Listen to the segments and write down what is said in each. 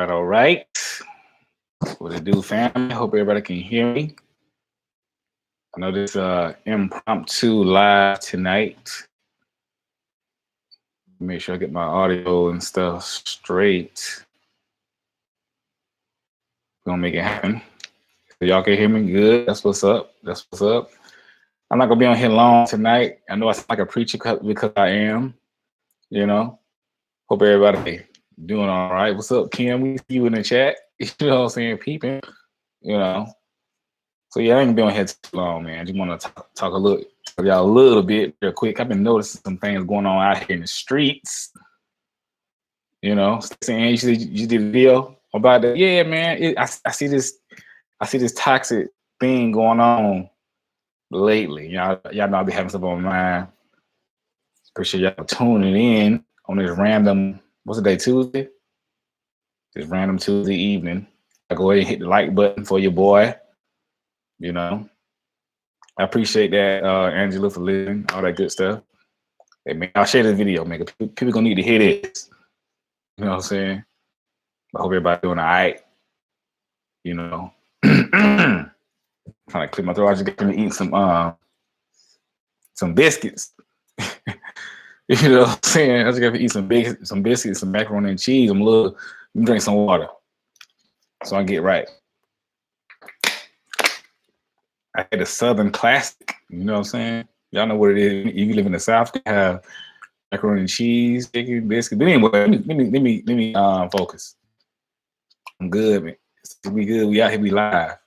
All right. What it do, family? Hope everybody can hear me. I know this impromptu live tonight. Make sure I get my audio and stuff straight. We're gonna make it happen. So y'all can hear me good. That's what's up. That's what's up. I'm not gonna be on here long tonight. I know I sound like a preacher because I am. You know. Hope everybody doing all right. What's up, Kim? We see you in the chat. You know what I'm saying? Peeping. You know. So yeah, I ain't gonna be on here too long, man. I just want to talk a little, y'all a little bit real quick. I've been noticing some things going on out here in the streets. You know, saying you did a video about that. Yeah, man. I see this toxic thing going on lately. Y'all know I be having stuff on my mind. Appreciate y'all tuning in on this random. What's the day? Tuesday. This random Tuesday evening. I go ahead and hit the like button for your boy. You know. I appreciate that, Angela, for listening, all that good stuff. Hey, man, I'll share this video, man. People gonna need to hear this. You know what I'm saying? I hope everybody doing all right. You know, trying to clear my throat. I just got to eat some biscuits. You know what I'm saying? I just got to eat some biscuits, some macaroni and cheese. I'm drink some water, so I get right. I had a Southern classic. You know what I'm saying? Y'all know what it is. If you live in the South, you have macaroni and cheese, chicken, biscuit. But anyway, let me focus. I'm good, man. We good. We out here. We live.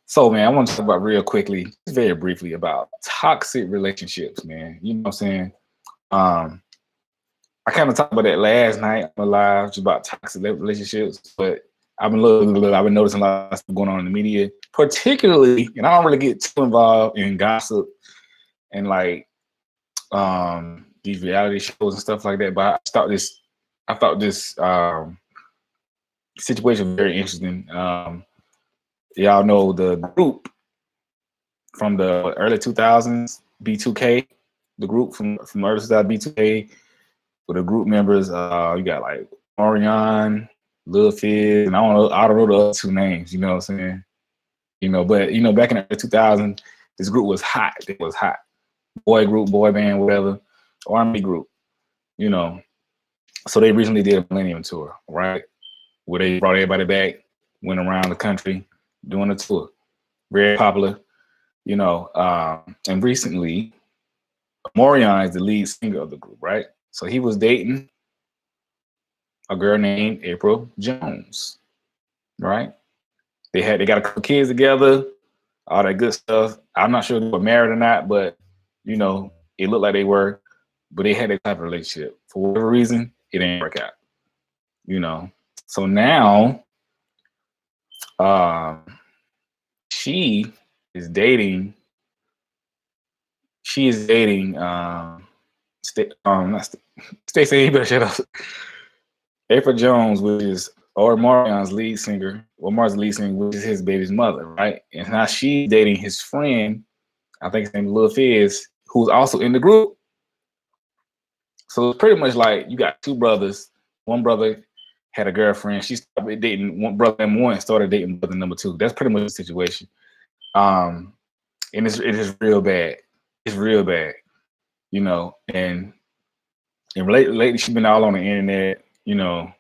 So, man, I want to talk about real quickly, just very briefly, about toxic relationships, man. You know what I'm saying? I kind of talked about that last night on the live, just about toxic relationships, but I've been noticing a lot of stuff going on in the media, particularly, and I don't really get too involved in gossip and like these reality shows and stuff like that. But I thought this situation was very interesting. Y'all know the group from the early 2000s, B2K, the group from early 2000s, B2K, with the group members. You got like Omarion, Lil Fizz, and I don't know the other two names. You know what I'm saying? You know, but you know, back in the 2000s, this group was hot. It was hot. Boy group, boy band, whatever, army group. You know, so they recently did a Millennium Tour, right? Where they brought everybody back, went around the country doing a tour. Very popular, you know. And recently, Omarion is the lead singer of the group, right? So he was dating a girl named Apryl Jones, right? They got a couple kids together, all that good stuff. I'm not sure if they were married or not, but you know, it looked like they were. But they had that type of relationship. For whatever reason, it didn't work out. You know. So now, she is dating. Stacey, you better shut up. Apryl Jones, which is Omarion's lead singer, which is his baby's mother, right? And now she's dating his friend, I think his name is Lil Fizz, who's also in the group. So it's pretty much like you got two brothers. One brother had a girlfriend. She started dating one brother number one, started dating brother number two. That's pretty much the situation. And it is real bad. It's real bad, you know. And lately she's been all on the internet, you know,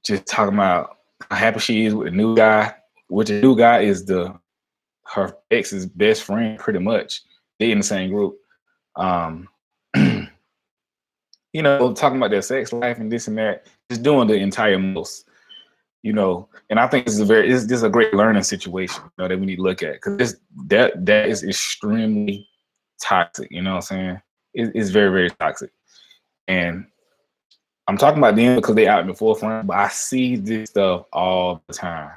just talking about how happy she is with the new guy, which the new guy is her ex's best friend, pretty much. They in the same group. You know, talking about their sex life and this and that, just doing the entire most, you know. And I think this is a great learning situation, you know, that we need to look at, because that is extremely toxic. You know what I'm saying? It's very, very toxic. And I'm talking about them because they out in the forefront, but I see this stuff all the time.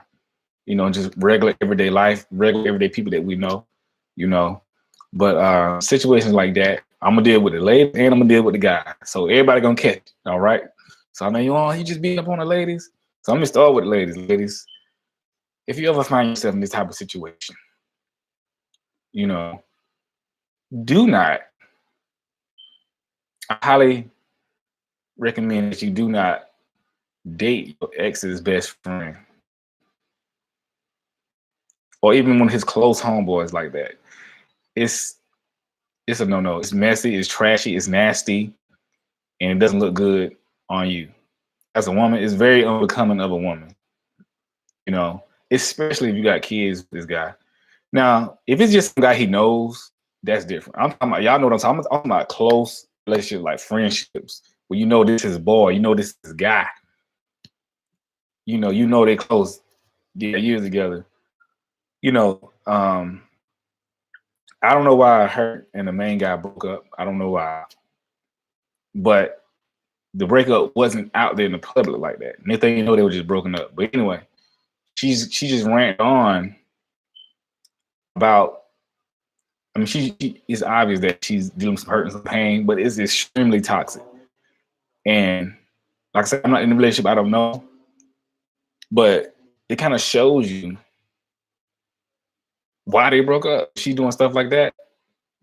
You know, just regular everyday life, regular everyday people that we know, you know. But situations like that, I'm gonna deal with the lady and I'm gonna deal with the guy. So everybody gonna catch it, all right? So I know you just beat up on the ladies. So I'm gonna start with the ladies. Ladies, if you ever find yourself in this type of situation, you know, I highly recommend that you do not date your ex's best friend, or even one of his close homeboys like that. It's a no-no. It's messy, it's trashy, it's nasty, and it doesn't look good on you. As a woman, it's very unbecoming of a woman, you know, especially if you got kids with this guy. Now, if it's just some guy he knows, that's different. I'm talking about, y'all know what I'm talking about. I'm talking about close relationships, like friendships, where you know this is boy, you know this is guy. You know they close, yeah, years together. You know, I don't know why her and the main guy broke up. I don't know why, but the breakup wasn't out there in the public like that. And they know they were just broken up. But anyway, she just ran on about. I mean, it's obvious that she's dealing with some hurt and some pain, but it's extremely toxic. And like I said, I'm not in a relationship. I don't know, but it kind of shows you why they broke up. She doing stuff like that.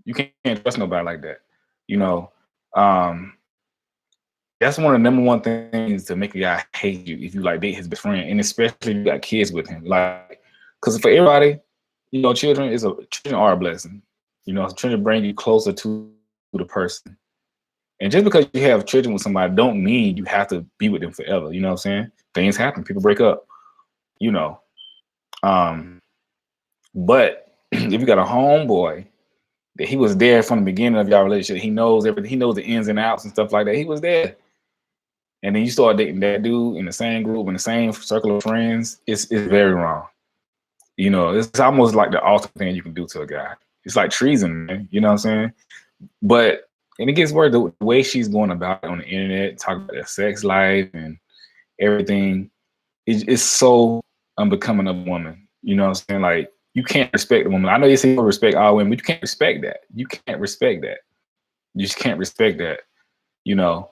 You can't trust nobody like that. You know, that's one of the number 1 things to make a guy hate you if you like date his best friend, and especially if you got kids with him. Like, because for everybody, you know, children are a blessing. You know, trying to bring you closer to the person. And just because you have children with somebody don't mean you have to be with them forever. You know what I'm saying? Things happen. People break up. You know. But if you got a homeboy that he was there from the beginning of y'all relationship, he knows everything. He knows the ins and outs and stuff like that. He was there. And then you start dating that dude in the same group, in the same circle of friends, it's very wrong. You know, it's almost like the ultimate thing you can do to a guy. It's like treason, man. You know what I'm saying? But, and it gets worse, the way she's going about it on the internet, talking about their sex life and everything, it's so unbecoming of a woman. You know what I'm saying? Like, you can't respect a woman. I know you say you respect all women, but you can't respect that. You can't respect that. You just can't respect that, you know?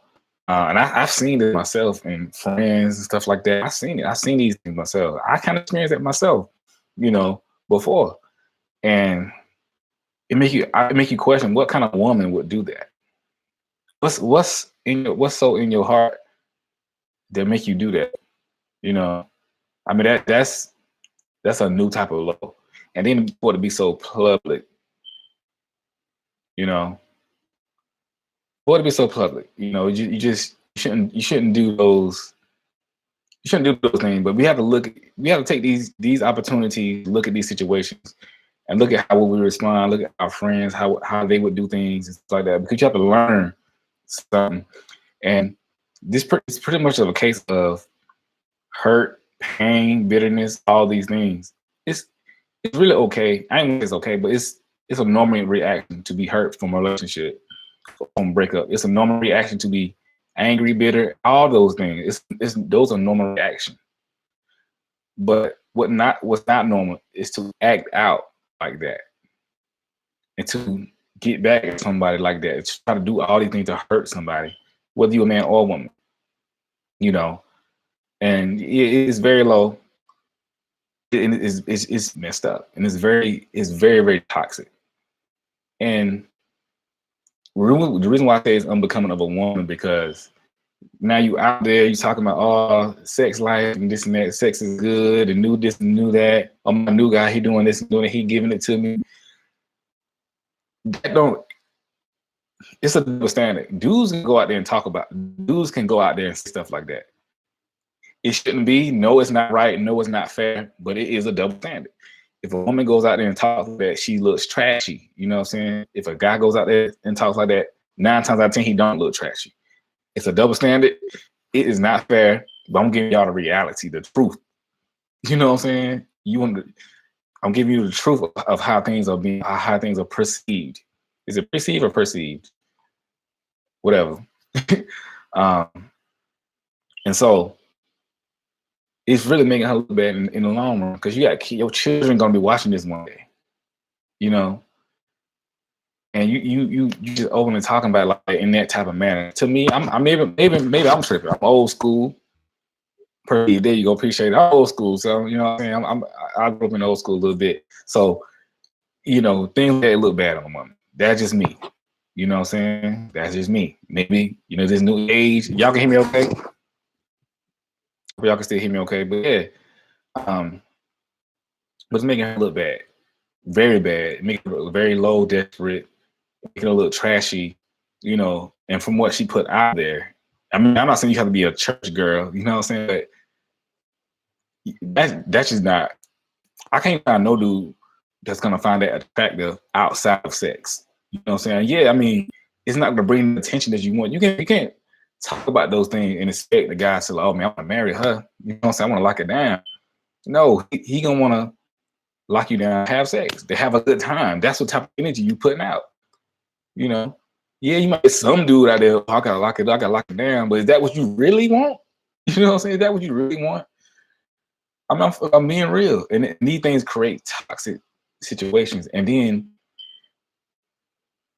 And I've seen it myself and friends and stuff like that. I've seen it. I've seen these things myself. I kind of experienced it myself, you know, before. And it make you question what kind of woman would do that. What's so in your heart that make you do that? You know, I mean that's a new type of low. And then for it to be so public, you know, for it to be so public, you know, you shouldn't do those. You shouldn't do those things. But we have to take these opportunities, look at these situations, and look at how we respond. Look at our friends, how they would do things and stuff like that. Because you have to learn something. And this is pretty much of a case of hurt, pain, bitterness, all these things. It's really okay. I ain't gonna say it's okay, but it's a normal reaction to be hurt from a relationship, from breakup. It's a normal reaction to be angry, bitter, all those things. Those are normal reaction. But what's not normal is to act out like that and to get back at somebody like that. To try to do all these things to hurt somebody, whether you're a man or a woman. You know, and it is very low. It's messed up, and it's very very toxic. And the reason why I say it's unbecoming of a woman, because now you out there, you talking about sex life and this and that. Sex is good and new this and new that. Oh, my new guy, he doing this and doing it. He giving it to me. It's a double standard. Dudes can go out there and dudes can go out there and say stuff like that. It shouldn't be. No, it's not right. No, it's not fair. But it is a double standard. If a woman goes out there and talks like that, she looks trashy. You know what I'm saying? If a guy goes out there and talks like that, 9 times out of 10, he don't look trashy. It's a double standard. It is not fair, but I'm giving y'all the reality, the truth. You know what I'm saying? I'm giving you the truth of how things are perceived. Is it perceived or perceived? Whatever. And so it's really making her look bad in the long run, because your children gonna be watching this one day, you know. And you just openly talking about it like in that type of manner. To me, maybe I'm tripping. I'm old school. There you go. Appreciate it. I'm old school, so you know what I'm saying. I grew up in old school a little bit, so you know things that look bad on a woman. That's just me. You know what I'm saying? That's just me. Maybe, you know, this new age. Y'all can hear me okay? y'all can still hear me okay. But yeah, but it's making her look bad, very bad, making her look very low, desperate, making her look trashy, you know. And from what she put out there, I mean, I'm not saying you have to be a church girl, you know what I'm saying? But that's just not. I can't find no dude that's gonna find that attractive outside of sex. You know what I'm saying? Yeah, I mean, it's not gonna bring the attention that you want. You can't talk about those things and expect the guy to like, oh man, I want to marry her. You know what I'm saying? I want to lock it down. No, he gonna want to lock you down, have sex, to have a good time. That's what type of energy you putting out. You know? Yeah, you might get some dude out there, oh, I gotta lock it down, but is that what you really want? You know what I'm saying? Is that what you really want? I'm being real, and these things create toxic situations, and then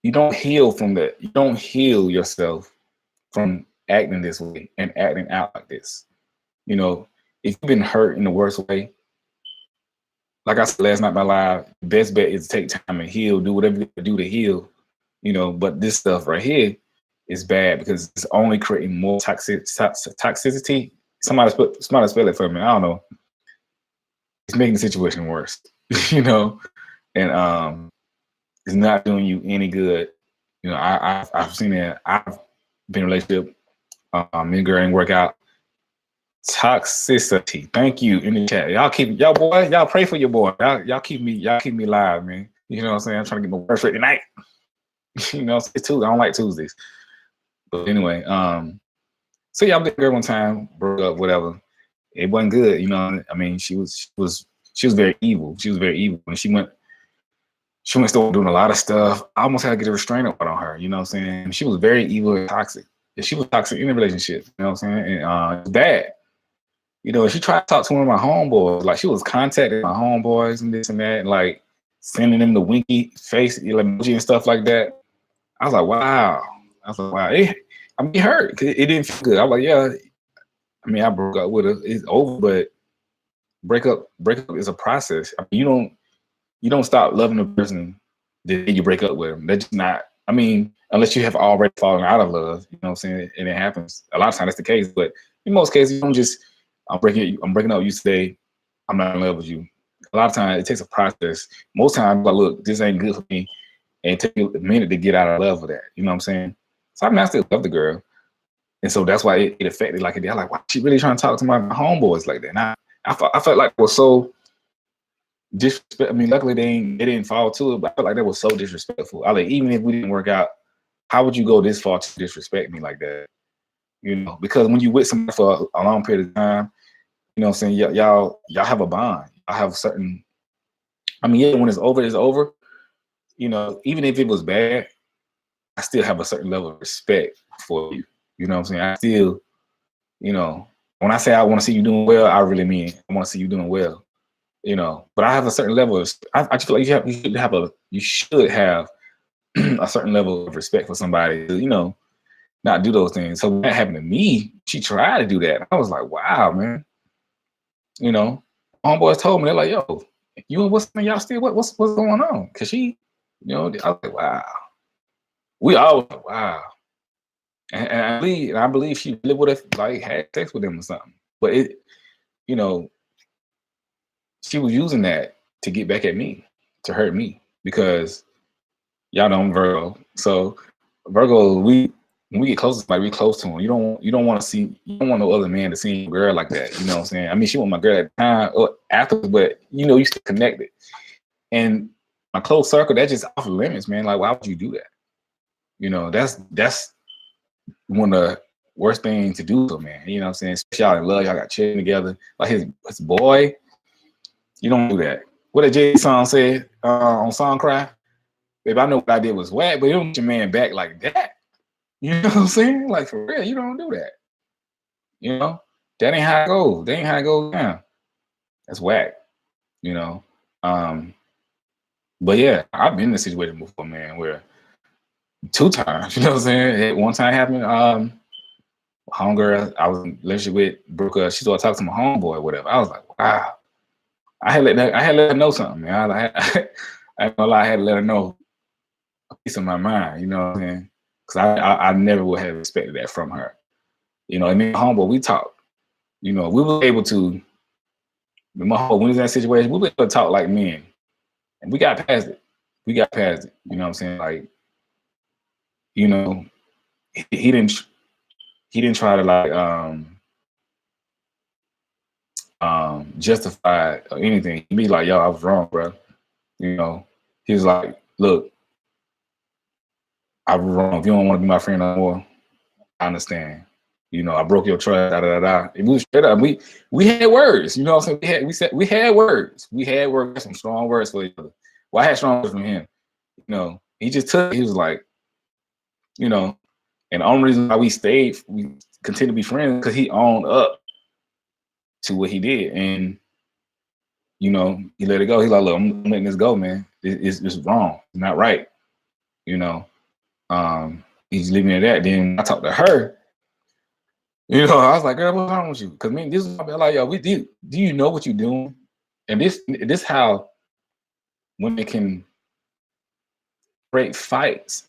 you don't heal from that. You don't heal yourself from acting this way and acting out like this. You know, if you've been hurt in the worst way, like I said last night, my live, the best bet is to take time and heal, do whatever you do to heal. You know, but this stuff right here is bad because it's only creating more toxicity. Somebody spell it for me. I don't know. It's making the situation worse, you know, and it's not doing you any good. You know, I've seen it. I've been in a relationship. Me and girl ain't work out. Toxicity. Thank you in the chat. Y'all pray for your boy. Y'all keep me live, man. You know what I'm saying? I'm trying to get my work straight tonight. You know, it's Tuesday. I don't like Tuesdays. But anyway, so yeah, I was girl one time, broke up, whatever. It wasn't good, you know. I mean, she was very evil. She was very evil. When she went still doing a lot of stuff. I almost had to get a restraining order on her, you know what I'm saying? She was very evil and toxic. And she was toxic in the relationship, you know what I'm saying? And it's bad. You know, she tried to talk to one of my homeboys, like she was contacting my homeboys and this and that, and like sending them the winky face emoji and stuff like that. I was like, wow. I mean, it hurt. It didn't feel good. I was like, yeah. I mean, I broke up with her. It's over, but breakup is a process. I mean, you don't stop loving a person the day you break up with them. That's just not. I mean, unless you have already fallen out of love, you know what I'm saying? And it happens. A lot of times that's the case, but in most cases, you don't just I'm breaking up with you today. I'm not in love with you. A lot of times it takes a process. Most times, like, look, this ain't good for me, and it took me a minute to get out of love with that. You know what I'm saying? So I mean, I still love the girl. And so that's why it affected like it did. I'm like, why she really trying to talk to my homeboys like that? And I felt like it was so disrespectful. I mean, luckily they didn't fall to it, but I felt like that was so disrespectful. I like, even if we didn't work out, how would you go this far to disrespect me like that? You know, because when you with somebody for a long period of time, you know what I'm saying, y'all have a bond. I have certain, I mean, yeah, when it's over, it's over. You know, even if it was bad, I still have a certain level of respect for you. You know what I'm saying? I still, you know, when I say I want to see you doing well, I really mean I want to see you doing well. You know, but I have a certain level of. I just feel like you should have a certain level of respect for somebody. You know, not do those things. So when that happened to me, she tried to do that. I was like, wow, man. You know, homeboys told me, they're like, yo, you and y'all still what's going on? Cause she, you know, I was like, wow. We all like, wow. And I believe she really would have like had sex with him or something. But it, you know, she was using that to get back at me, to hurt me, because y'all know I'm Virgo. So Virgo, when we get close to somebody, we close to him. You don't want no other man to see a girl like that. You know what I'm saying? I mean, she was my girl at the time or after, but you know, you still connected. And my close circle, that's just off limits, man. Like, why would you do that? You know, that's one of the worst things to do to a man. You know what I'm saying? Especially y'all in love, y'all got children together. Like his boy, you don't do that. What did Jay song said on Song Cry? Babe, I know what I did was whack, but you don't get your man back like that. You know what I'm saying? Like, for real, you don't do that. You know? That ain't how it goes. That ain't how it goes down. That's whack. You know? But yeah, I've been in a situation before, man, where 2 times, you know what I'm saying? One time happened, homegirl I was in a relationship with, broke up. She started talking to my homeboy or whatever. I was like, wow. I had let her know something, man. I ain't gonna lie, I had to let her know a piece of my mind, you know what I'm saying? Because I never would have expected that from her. You know, and me and homeboy, we talked. You know, we were able to, when we was in that situation, we were able to talk like men. And we got past it. We got past it. You know what I'm saying? Like, you know, he didn't try to like justify or anything. He'd be like, yo, I was wrong, bro. You know, he was like, look, I was wrong. If you don't want to be my friend no more, I understand. You know, I broke your trust, da da da. It was straight up. We had words, you know what I'm saying? We had words. We had words, some strong words for each other. Well, I had strong words from him. You know, he just took it. He was like, you know, and the only reason why we continue to be friends because he owned up to what he did. And, you know, he let it go. He's like, look, I'm letting this go, man. It's wrong. It's not right. You know, he's leaving it at that. Then I talked to her. You know, I was like, girl, what's wrong with you? Because, this is like, yo, do you know what you're doing? And this how women can create fights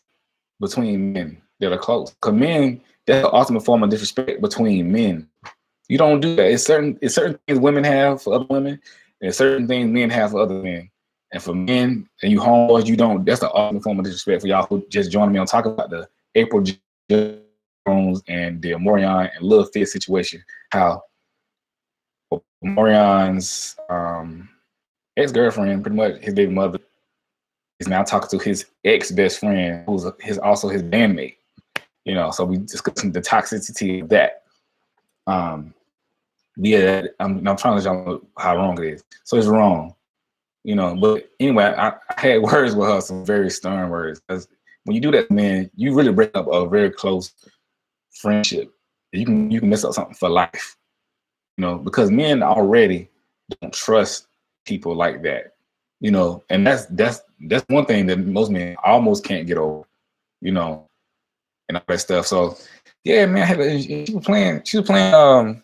between men that are close. Because men, that's the ultimate form of disrespect between men. You don't do that. It's certain things women have for other women, and certain things men have for other men. And for men, and you homeboys, you don't. That's the ultimate form of disrespect for y'all who just joined me on talking about the Apryl Jones and the Omarion and Lil Fizz situation. How Omarion's ex-girlfriend, pretty much his baby mother, is now talking to his ex-best friend, who's also his bandmate. You know, so we discussing the toxicity of that. Yeah, I'm trying to let y'all know how wrong it is. So it's wrong, you know. But anyway, I had words with her, some very stern words. Because when you do that, man, you really break up a very close friendship. You can mess up something for life, you know, because men already don't trust people like that, you know. And that's one thing that most men almost can't get over, you know, and all that stuff. So yeah, man, she was playing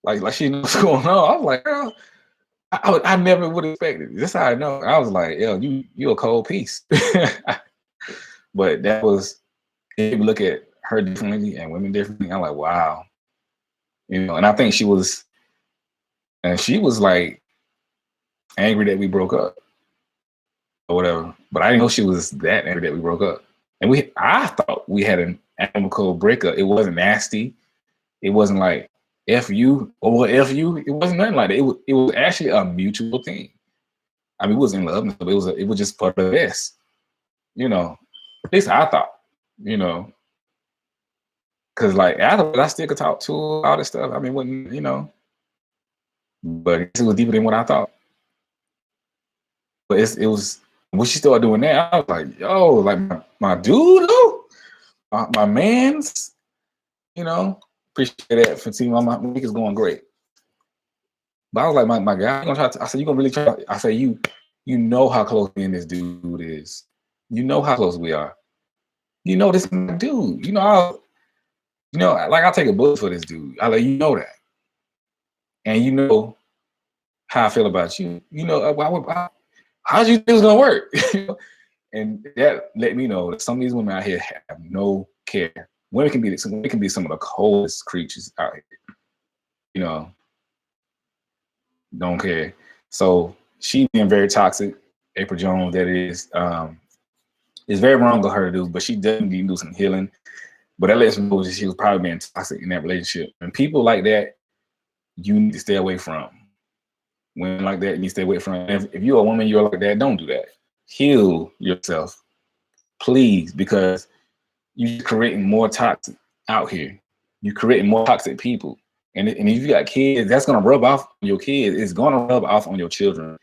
like she knew what's going on. I was like, girl, I never would have expected it. That's how I know. I was like, yo, you a cold piece. But that was, if you look at her differently and women differently, I'm like, wow. You know, and I think she was like angry that we broke up or whatever. But I didn't know she was that angry that we broke up. And I thought we had an amicable breakup. It wasn't nasty. It wasn't like F you or F you. It wasn't nothing like that. It was actually a mutual thing. I mean, we was in love, but it was just for the best. You know, at least I thought, you know, because like after I still could talk to her, all this stuff. I mean, wasn't, you know, but it was deeper than what I thought. But it was when she started doing that, I was like, yo, like my dude, my man's, you know, appreciate that for seeing my week is going great. But I was like, my guy, you gonna try to, I said, you gonna really try? I said, you know how close me and this dude is. You know how close we are. You know this dude. You know, like I'll take a bullet for this dude. I let you know that. And you know how I feel about you. You know, how'd you think it was gonna work? And that let me know that some of these women out here have no care. Women can be some of the coldest creatures out here. You know, don't care. So she being very toxic, Apryl Jones, that is very wrong of her to do, but she definitely need to do some healing. But that lets me know that she was probably being toxic in that relationship. And people like that, you need to stay away from. Women like that, you need to stay away from. If you're a woman, you're like that, don't do that. Heal yourself, please, because you're creating more toxic out here. You're creating more toxic people. And if you got kids, that's gonna rub off on your kids. It's gonna rub off on your children.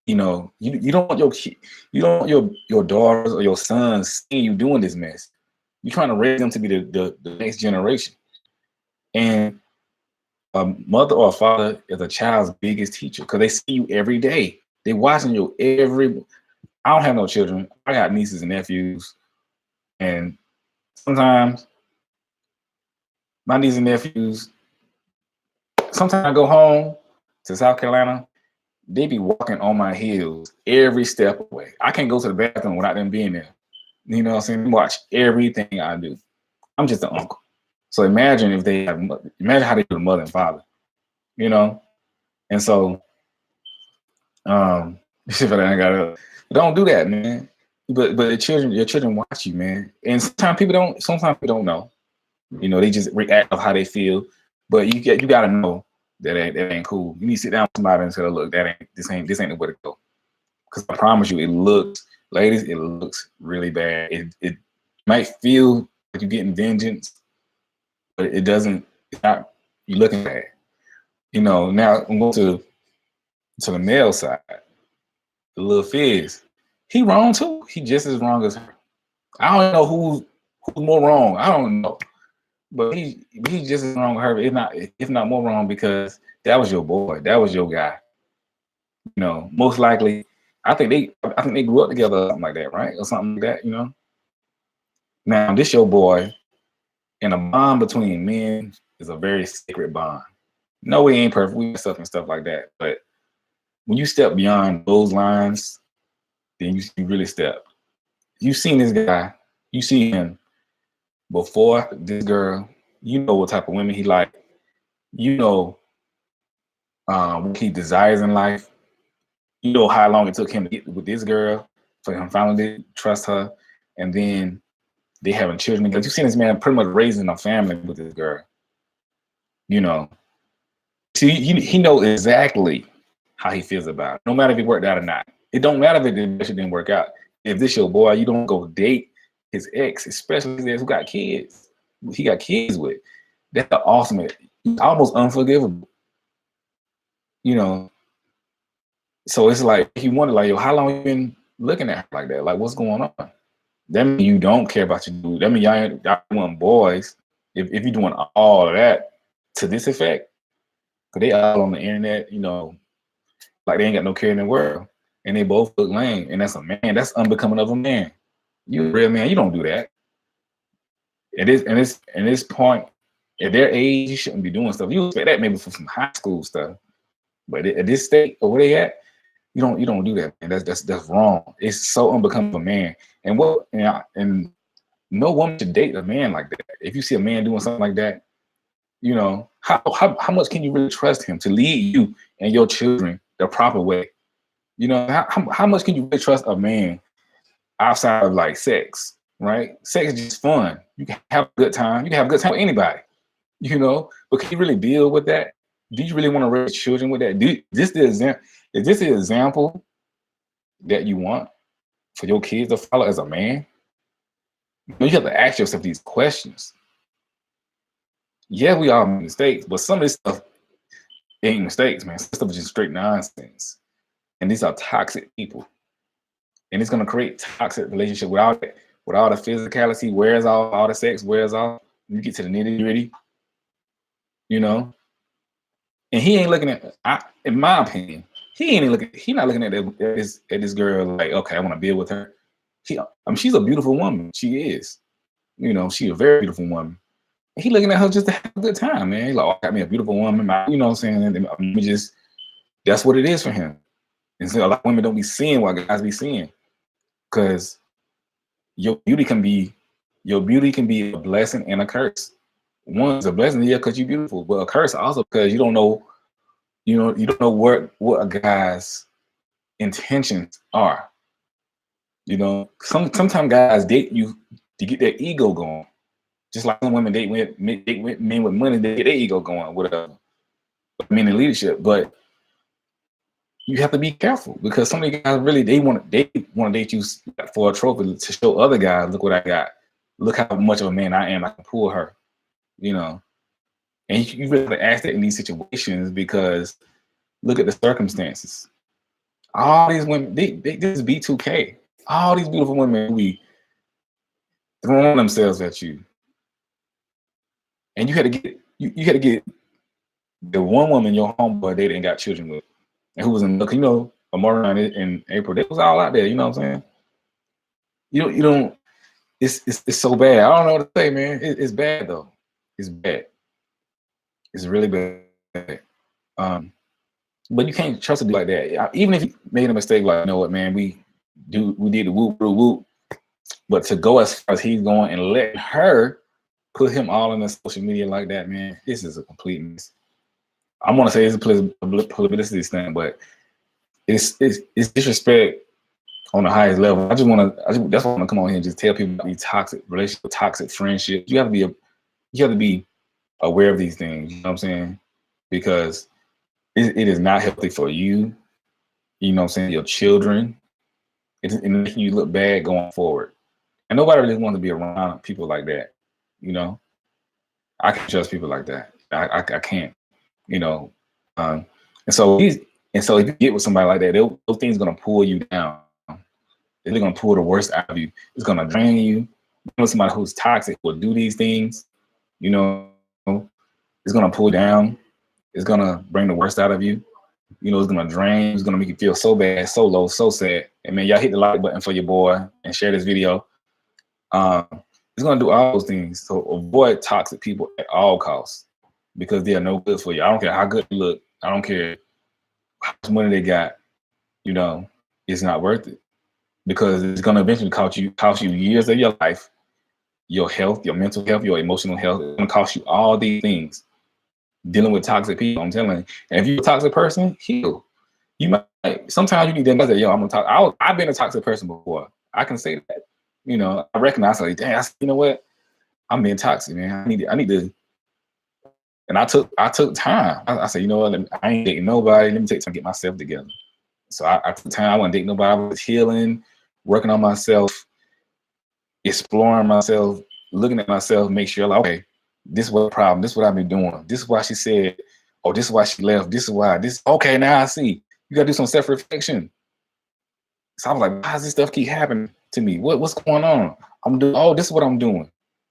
You know, you don't want your daughters or your sons seeing you doing this mess. You're trying to raise them to be the next generation. And a mother or a father is a child's biggest teacher because they see you every day. They watching you I don't have no children. I got nieces and nephews. And sometimes my nieces and nephews, sometimes I go home to South Carolina, they be walking on my heels every step away. I can't go to the bathroom without them being there. You know what I'm saying? Watch everything I do. I'm just an uncle. So imagine if they have, imagine how they do the mother and father, you know? And so, if I ain't got don't do that, man. But your children watch you, man. And sometimes people don't know. You know, they just react of how they feel. But you gotta know that ain't cool. You need to sit down with somebody and say, look, this ain't the way to go. Because I promise you, ladies, it looks really bad. It might feel like you're getting vengeance, but it doesn't. It's not. You're looking bad. You know. Now I'm going to the male side. The Lil Fizz, he wrong too. He just as wrong as her. I don't know who's more wrong. I don't know, but he's just as wrong as her. If not more wrong, because that was your boy. That was your guy. You know, most likely. I think they grew up together or something like that, right? Or something like that, you know? Now, this your boy, and a bond between men is a very sacred bond. No, we ain't perfect. We mess up and stuff like that. But when you step beyond those lines, then you really step. You've seen this guy. You see him before this girl. You know what type of women he like. You know what he desires in life. You know how long it took him to get with this girl, for him finally to trust her, and then they having children together. You've seen this man pretty much raising a family with this girl. You know, see, he knows exactly how he feels about it. No matter if it worked out or not. It don't matter if it didn't work out. If this your boy, you don't go date his ex, especially who got kids. He got kids with. That's the ultimate, almost unforgivable. You know. So it's like he wondered, like, yo, how long you been looking at her like that? Like, what's going on? That means you don't care about your dude. That means y'all want boys. If you're doing all of that to this effect, because they all on the internet, you know, like they ain't got no care in the world, and they both look lame, and that's a man. That's unbecoming of a man. You a real man. You don't do that. At this point, at their age, you shouldn't be doing stuff. You expect that maybe for some high school stuff, but at this state or where they at, you don't do that, man. That's wrong. It's so unbecoming of a man. And and no woman should date a man like that. If you see a man doing something like that, you know, how much can you really trust him to lead you and your children the proper way? You know, how much can you really trust a man outside of like sex, right? Sex is just fun. You can have a good time. You can have a good time with anybody, you know, but can you really deal with that? Do you really want to raise children with that? Is this the example that you want for your kids to follow as a man? You have to ask yourself these questions. Yeah, we all make mistakes, but some of this stuff ain't mistakes, man. Some stuff is just straight nonsense. And these are toxic people. And it's gonna create toxic relationship with all the physicality, wears off, all the sex wears off. You get to the nitty-gritty, you know. And he ain't looking at, in my opinion, he not looking at this girl like, okay, I want to be with her. She's a beautiful woman. She is. You know, she's a very beautiful woman. He looking at her just to have a good time, man. He's like, oh, I got me a beautiful woman. You know what I'm saying? That's what it is for him. And so a lot of women don't be seeing what guys be seeing. Because your beauty can be a blessing and a curse. One is a blessing, yeah, because you're beautiful, but a curse also because you don't know what a guy's intentions are. You know, sometimes guys date you to get their ego going. Just like some women date men with money, they get their ego going, whatever. Men in leadership, but you have to be careful because some of the guys really they want to date you for a trophy to show other guys, look what I got, look how much of a man I am, I can pull her, you know. And you really have to ask that in these situations because look at the circumstances. All these women, this is B2K. All these beautiful women will be throwing themselves at you, and you had to get the one woman your homeboy dated and got children with, and who was in, you know, Omarion and Apryl. They was all out there. You know what I'm saying? You don't. It's so bad. I don't know what to say, man. It's bad though. It's bad. It's really bad. But you can't trust it like that. Even if you made a mistake, like, you know what, man, we did the whoop. But to go as far as he's going and let her put him all in the social media like that, man, this is a complete mess. I want to say it's a publicity thing, but it's disrespect on the highest level. That's why I want to come on here and just tell people about these toxic relationships, toxic friendships. You have to be aware of these things. You know what I'm saying? Because it is not healthy for you. You know what I'm saying? Your children. It's making you look bad going forward. And nobody really wants to be around people like that. You know, I can't trust people like that. I can't. You know, and so if you get with somebody like that, those things are gonna pull you down. They're gonna pull the worst out of you. It's gonna drain you. You know, somebody who's toxic will do these things. You know, it's gonna pull down. It's gonna bring the worst out of you. You know, it's gonna drain. It's gonna make you feel so bad, so low, so sad. And man, y'all hit the like button for your boy and share this video. It's gonna do all those things. So avoid toxic people at all costs because they are no good for you. I don't care how good you look. I don't care how much money they got. You know, it's not worth it because it's gonna eventually cost you years of your life, your health, your mental health, your emotional health. It's gonna cost you all these things. Dealing with toxic people, I'm telling you. And if you're a toxic person, heal. You might sometimes you need to say, yo, I'm a toxic. I've been a toxic person before. I can say that. You know, I recognize like, dang, you know what? I'm being toxic, man. I need to. And I took time. I said, you know what? I ain't dating nobody. Let me take time to get myself together. So I took time. I wasn't dating nobody. I was healing, working on myself, exploring myself, looking at myself, make sure like, okay, this is what the problem. This is what I've been doing. This is why she said, oh, this is why she left. This is why. Okay, now I see. You gotta do some self-reflection. So I was like, why does this stuff keep happening to me? What's going on? I'm doing, oh, this is what I'm doing.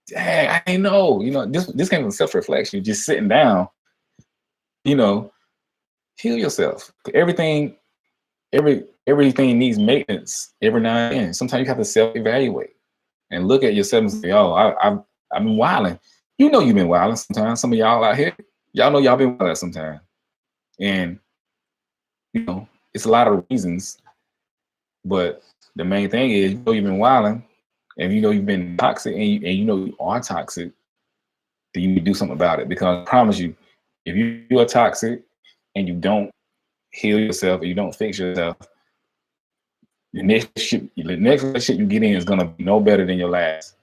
Dang, I ain't know. You know, this came from self-reflection. Just sitting down, you know, heal yourself. Everything needs maintenance every now and then. Sometimes you have to self-evaluate and look at yourself and say, oh, I've been wilding. You know you've been wilding sometimes. Some of y'all out here, y'all know y'all been wilding sometimes. And, you know, it's a lot of reasons. But the main thing is, you know you've been wilding, and you know you've been toxic, and you know you are toxic, then you need to do something about it. Because I promise you, if you are toxic and you don't heal yourself, or you don't fix yourself, the next relationship you get in is gonna be no better than your last.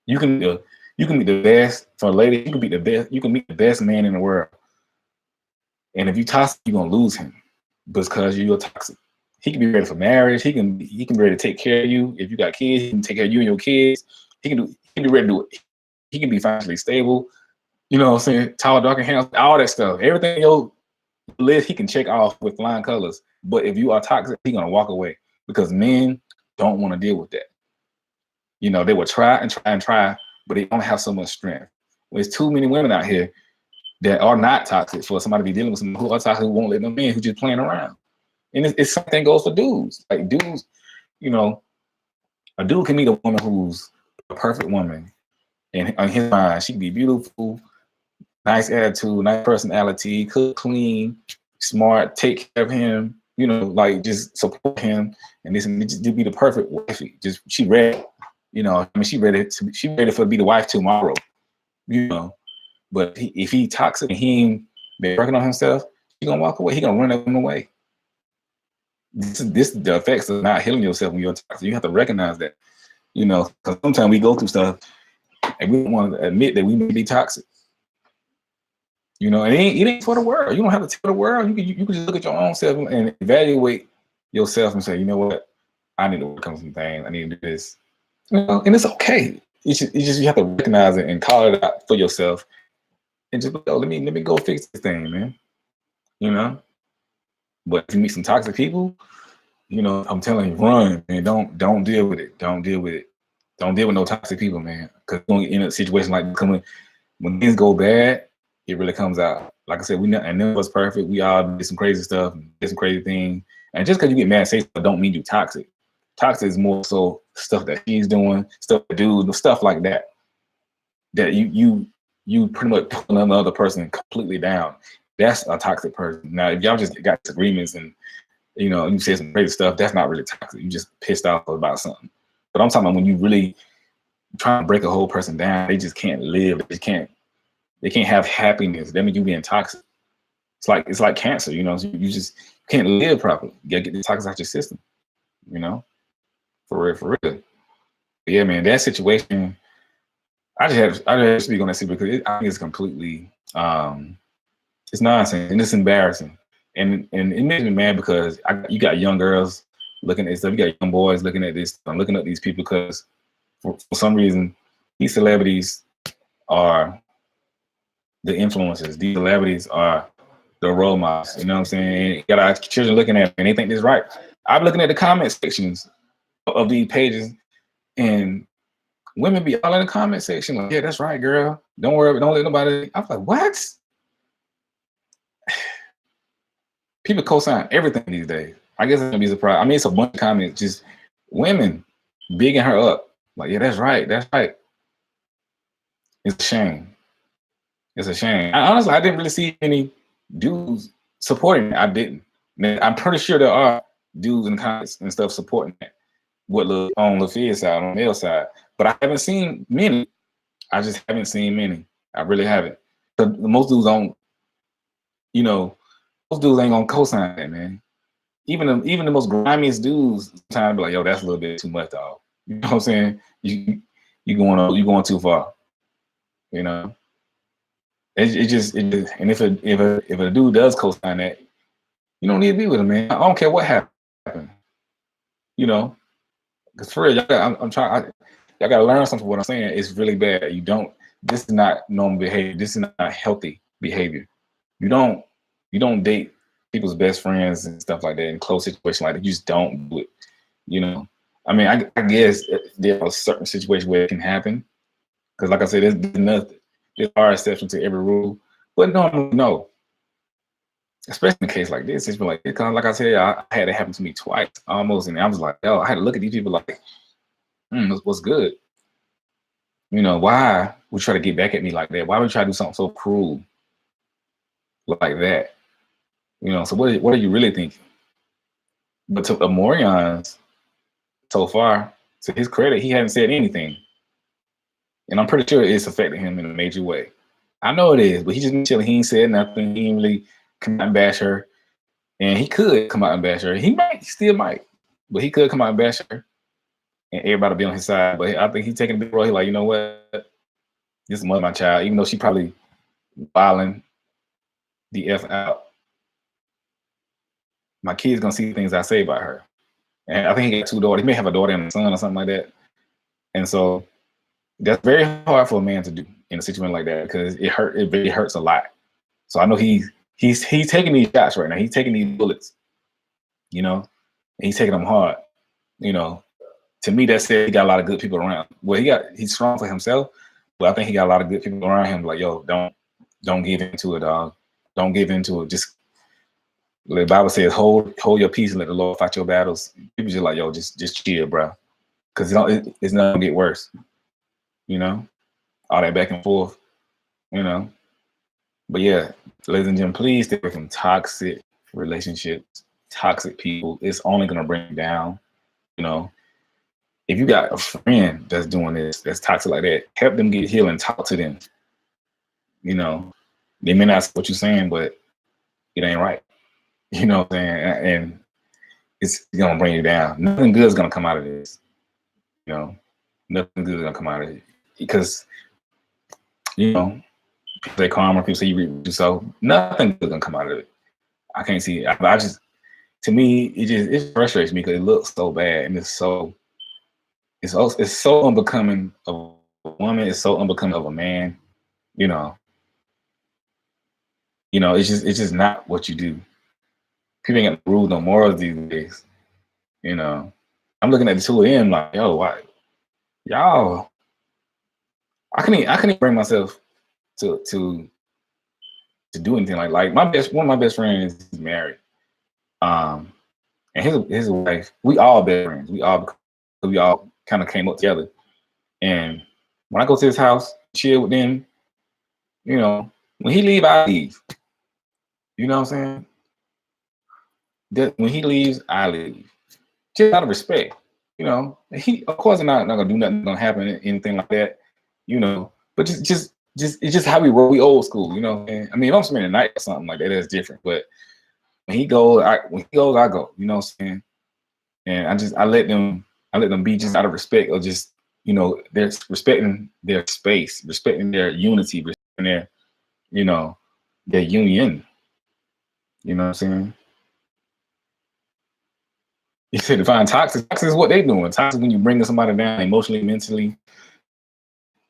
You can be the best for a lady. You can be the best. You can meet the best man in the world, and if you toxic, you're gonna lose him because you're toxic. He can be ready for marriage. He can be ready to take care of you. If you got kids, he can take care of you and your kids. He can be ready to do it. He can be financially stable. You know what I'm saying? Tall, dark, and handsome, all that stuff. Everything your list, he can check off with flying colors. But if you are toxic, he's gonna walk away because men don't want to deal with that. You know, they will try and try and try, but they don't have so much strength. There's too many women out here that are not toxic for somebody to be dealing with someone who are toxic, who won't let them in, who just playing around. And it's something goes for dudes. Like dudes, you know, a dude can meet a woman who's a perfect woman. And on his mind, she can be beautiful, nice attitude, nice personality, cook, clean, smart, take care of him, you know, like just support him. And this just be the perfect wifey. Just she ready, you know, I mean, she ready for to be the wife tomorrow, you know. But if he toxic and he ain't been working on himself, he gonna walk away. He gonna run him away. This is the effects of not healing yourself when you're toxic. You have to recognize that, you know, because sometimes we go through stuff and we don't want to admit that we may be toxic. You know, and it ain't for the world. You don't have to tell the world. You can just look at your own self and evaluate yourself and say, you know what, I need to work on some things. I need to do this. You know, and it's okay. It's just you have to recognize it and call it out for yourself, and just let me go fix this thing, man. You know. But if you meet some toxic people, you know, I'm telling you, run, man. Don't deal with it. Don't deal with it. Don't deal with no toxic people, man. Because you're in a situation like this, when things go bad, it really comes out. Like I said, and none of us perfect. We all did some crazy stuff, did some crazy things. And just because you get mad and say stuff don't mean you're toxic. Toxic is more so stuff that she's doing, stuff to do, stuff like that. That you pretty much put another person completely down. That's a toxic person. Now, if y'all just got disagreements and, you know, you say some crazy stuff, that's not really toxic. You just pissed off about something. But I'm talking about when you really trying to break a whole person down. They just can't live. They can't have happiness. That means you being toxic. It's like cancer, you know. You just can't live properly. You gotta get the toxins out your system, you know. For real, for real. But yeah, man, that situation. I just have to speak on that because I think it's completely it's nonsense and it's embarrassing. And it makes me mad because you got young girls looking at stuff. You got young boys looking at this. I'm looking at these people because for some reason these celebrities are the influencers. These celebrities are the role models. You know what I'm saying? You got our children looking at it and they think this is right. I'm looking at the comment sections of these pages and women be all in the comment section like, yeah, that's right, girl. Don't worry, don't let nobody. I'm like, what? People co-sign everything these days. I guess I'm gonna be surprised. I mean, it's a bunch of comments, just women bigging her up. Like, yeah, that's right, that's right. It's a shame. It's a shame. Honestly, I didn't really see any dudes supporting it. I didn't. I'm pretty sure there are dudes in the comments and stuff supporting it. What on Lil Fizz side, on the male side, but I haven't seen many. I just haven't seen many. I really haven't. Most dudes don't. You know, most dudes ain't gonna co-sign that, man. Even the most grimiest dudes sometimes be like, yo, that's a little bit too much, dog. You know what I'm saying? You going too far. You know. It just and if a dude does co-sign that, you don't need to be with him, man. I don't care what happened. You know, because for real, y'all gotta learn something from what I'm saying. It's really bad. This is not normal behavior. This is not healthy behavior. You don't date people's best friends and stuff like that in close situations like that. You just don't do it. You know, I mean, I guess there are certain situations where it can happen. Because like I said, there's nothing. There are exceptions to every rule, but no. Especially in a case like this, it's been like, because like I said, I had it happen to me twice almost, and I was like, yo, I had to look at these people like, what's good? You know, why would you try to get back at me like that? Why would you try to do something so cruel like that? You know, so what are you really thinking? But to Omarion's, so far, to his credit, he hasn't said anything. And I'm pretty sure it's affected him in a major way. I know it is, but he just been chilling. He ain't said nothing. He ain't really come out and bash her. And he could come out and bash her. He still might. But he could come out and bash her. And everybody be on his side. But I think he's taking a big role. He's like, you know what? This is my child. Even though she probably wilding the F out. My kid's gonna see things I say about her. And I think he got 2 daughters. He may have a daughter and a son or something like that. And so that's very hard for a man to do in a situation like that because it really hurts a lot. So I know he's taking these shots right now. He's taking these bullets, you know, and he's taking them hard. You know, to me, that said he got a lot of good people around. Well, he's strong for himself, but I think he got a lot of good people around him. Like, yo, don't give into it, dog. Don't give into it. Just the Bible says, hold your peace and let the Lord fight your battles. People just like, yo, just chill, bro, because it's not gonna get worse. You know, all that back and forth. You know, but yeah, ladies and gentlemen, please stay away from toxic relationships, toxic people. It's only gonna bring you down. You know, if you got a friend that's doing this, that's toxic like that, help them get healed and talk to them. You know, they may not say what you're saying, but it ain't right. You know what I'm saying? And it's gonna bring you down. Nothing good is gonna come out of this. You know, nothing good is gonna come out of it because, you know, people say karma, people say you reap what you sow. Nothing good is gonna come out of it. I can't see it. I just, to me, it frustrates me because it looks so bad and it's so unbecoming of a woman. It's so unbecoming of a man. You know, it's just not what you do. People ain't got no rules, no morals these days. You know, I'm looking at the 2 of them like, yo, why, y'all? I couldn't even bring myself to do anything like one of my best friends is married, and his wife. We all best friends. We all kind of came up together. And when I go to his house, chill with them, you know, when he leave, I leave. You know what I'm saying? When he leaves, I leave. Just out of respect. You know, he of course not gonna do nothing, gonna happen, anything like that. You know, but it's just how we roll. We old school, you know. I mean, if I'm spending the night or something like that, that's different. But when he goes, I go. You know what I'm saying? And I let them be just out of respect, or just, you know, they're respecting their space, respecting their unity, respecting their, you know, their union. You know what I'm saying? You said define toxic. Toxic is what they doing. Toxic when you bringing somebody down emotionally, mentally,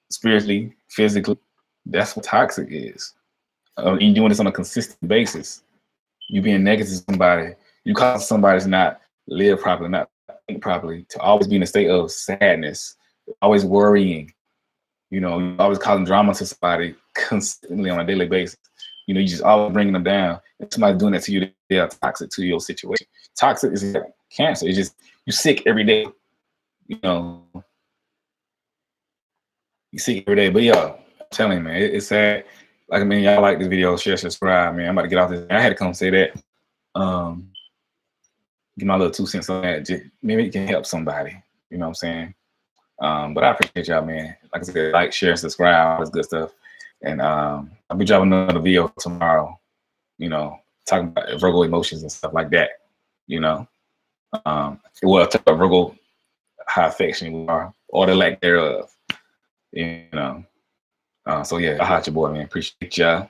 spiritually, physically. That's what toxic is. You doing this on a consistent basis. You being negative to somebody. You cause somebody to not live properly, not think properly, to always be in a state of sadness, always worrying. You know, you always causing drama to somebody consistently on a daily basis. You know, you just always bringing them down. If somebody's doing that to you, they are toxic to your situation. Toxic is like cancer. It's just you sick every day. You know, you sick every day. But yeah, I'm telling you, man, it's sad. Like, I mean, y'all like this video, share, subscribe, man. I'm about to get off this. I had to come say that. Give my little 2 cents on that. Just, maybe it can help somebody. You know what I'm saying? But I appreciate y'all, man. Like I said, like, share, subscribe, all this good stuff. And I'll be dropping another video tomorrow, you know, talking about Virgo emotions and stuff like that, you know. Well, talk about Virgo, how affectionate we are, or the lack thereof, you know. So yeah, I'll hot your boy, man. Appreciate y'all.